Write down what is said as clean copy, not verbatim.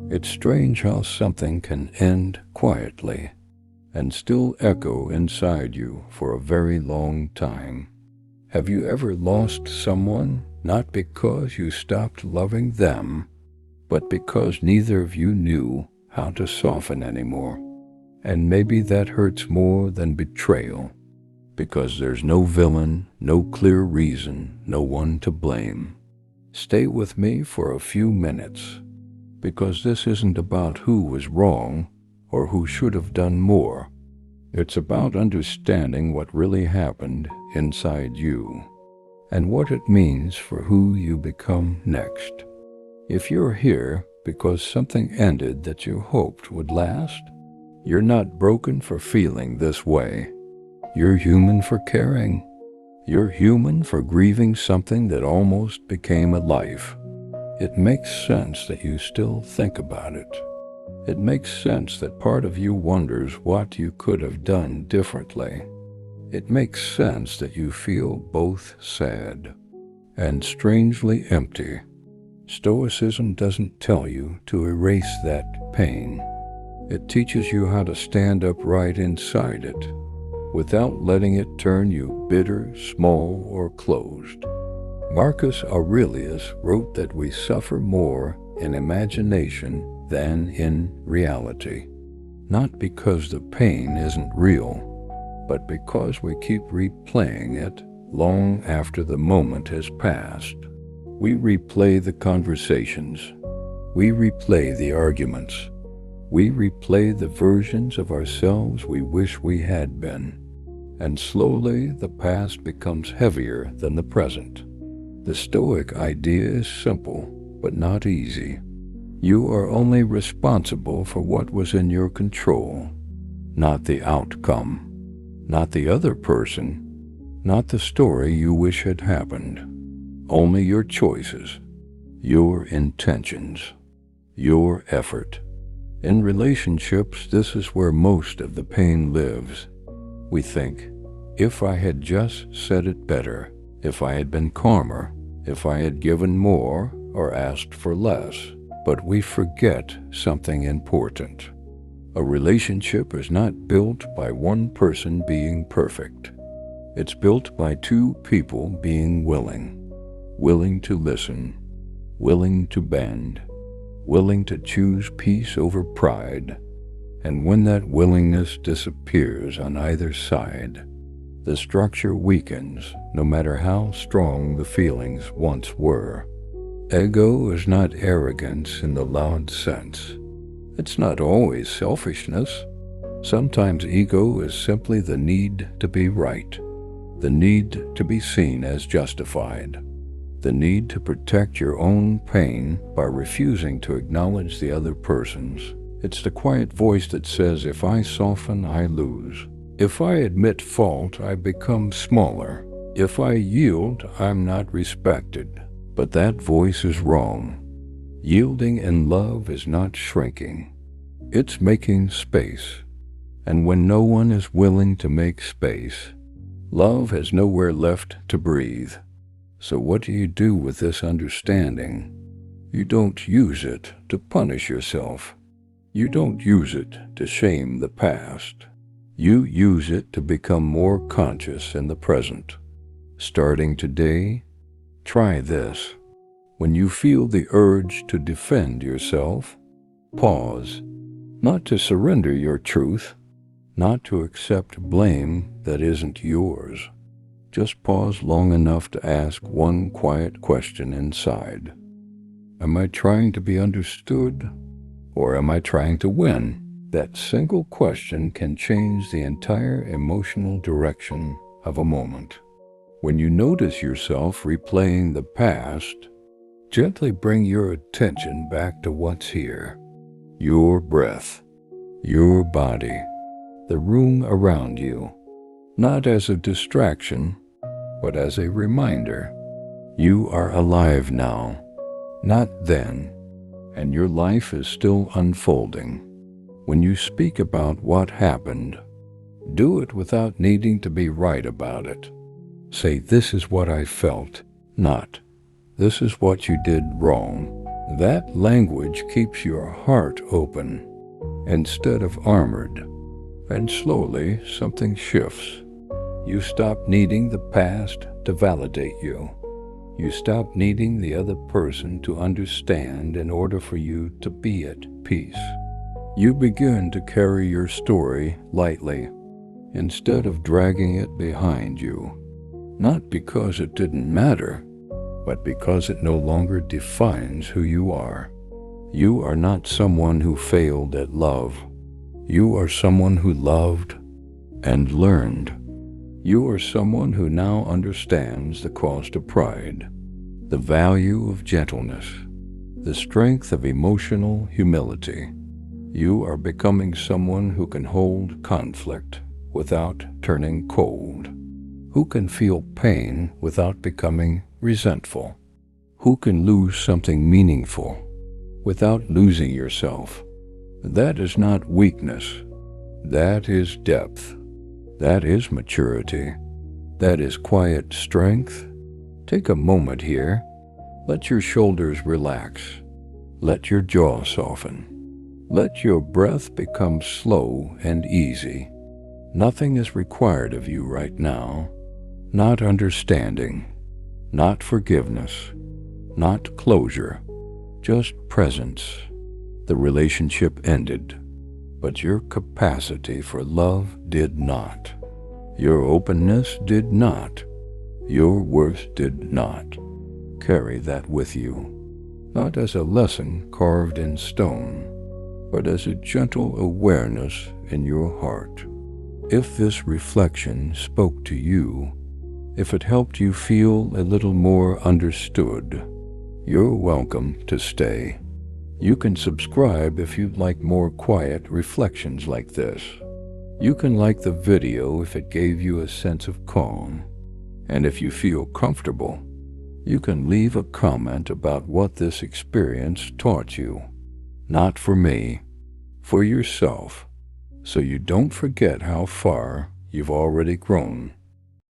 It's strange how something can end quietly and still echo inside you for a very long time. Have you ever lost someone not because you stopped loving them, but because neither of you knew how to soften anymore? And maybe that hurts more than betrayal, because there's no villain, no clear reason, no one to blame. Stay with me for a few minutes, because this isn't about who was wrong or who should have done more. It's about understanding what really happened inside you and what it means for who you become next. If you're here because something ended that you hoped would last, you're not broken for feeling this way. You're human for caring. You're human for grieving something that almost became a life. It makes sense that you still think about it. It makes sense that part of you wonders what you could have done differently. It makes sense that you feel both sad and strangely empty. Stoicism doesn't tell you to erase that pain. It teaches you how to stand upright inside it, without letting it turn you bitter, small, or closed. Marcus Aurelius wrote that we suffer more in imagination than in reality, not because the pain isn't real, but because we keep replaying it long after the moment has passed. We replay the conversations. We replay the arguments. We replay the versions of ourselves we wish we had been. And slowly the past becomes heavier than the present. The Stoic idea is simple, but not easy. You are only responsible for what was in your control, not the outcome, not the other person, not the story you wish had happened. Only your choices, your intentions, your effort. In relationships, this is where most of the pain lives. We think, if I had just said it better, if I had been calmer, if I had given more or asked for less. But we forget something important. A relationship is not built by one person being perfect. It's built by two people being willing to listen, willing to bend, willing to choose peace over pride. And when that willingness disappears on either side, the structure weakens, no matter how strong the feelings once were. Ego is not arrogance in the loud sense. It's not always selfishness. Sometimes ego is simply the need to be right, the need to be seen as justified, the need to protect your own pain by refusing to acknowledge the other person's. It's the quiet voice that says, if I soften, I lose. If I admit fault, I become smaller. If I yield, I'm not respected. But that voice is wrong. Yielding in love is not shrinking. It's making space. And when no one is willing to make space, love has nowhere left to breathe. So what do you do with this understanding? You don't use it to punish yourself. You don't use it to shame the past. You use it to become more conscious in the present. Starting today, try this. When you feel the urge to defend yourself, pause, not to surrender your truth, not to accept blame that isn't yours. Just pause long enough to ask one quiet question inside. Am I trying to be understood, or am I trying to win? That single question can change the entire emotional direction of a moment. When you notice yourself replaying the past, gently bring your attention back to what's here. Your breath, your body, the room around you. Not as a distraction, but as a reminder. You are alive now, not then, and your life is still unfolding. When you speak about what happened, do it without needing to be right about it. Say, this is what I felt, not, this is what you did wrong. That language keeps your heart open instead of armored, and slowly something shifts. You stop needing the past to validate you. You stop needing the other person to understand in order for you to be at peace. You begin to carry your story lightly instead of dragging it behind you, not because it didn't matter, but because it no longer defines who you are. You are not someone who failed at love. You are someone who loved and learned. You are someone who now understands the cost of pride, the value of gentleness, the strength of emotional humility. You are becoming someone who can hold conflict without turning cold, who can feel pain without becoming resentful, who can lose something meaningful without losing yourself. That is not weakness. That is depth. That is maturity. That is quiet strength. Take a moment here. Let your shoulders relax. Let your jaw soften. Let your breath become slow and easy. Nothing is required of you right now. Not understanding, not forgiveness, not closure, just presence. The relationship ended, but your capacity for love did not. Your openness did not. Your worth did not. Carry that with you, not as a lesson carved in stone, but as a gentle awareness in your heart. If this reflection spoke to you, if it helped you feel a little more understood, you're welcome to stay. You can subscribe if you'd like more quiet reflections like this. You can like the video if it gave you a sense of calm. And if you feel comfortable, you can leave a comment about what this experience taught you. Not for me, for yourself, so you don't forget how far you've already grown.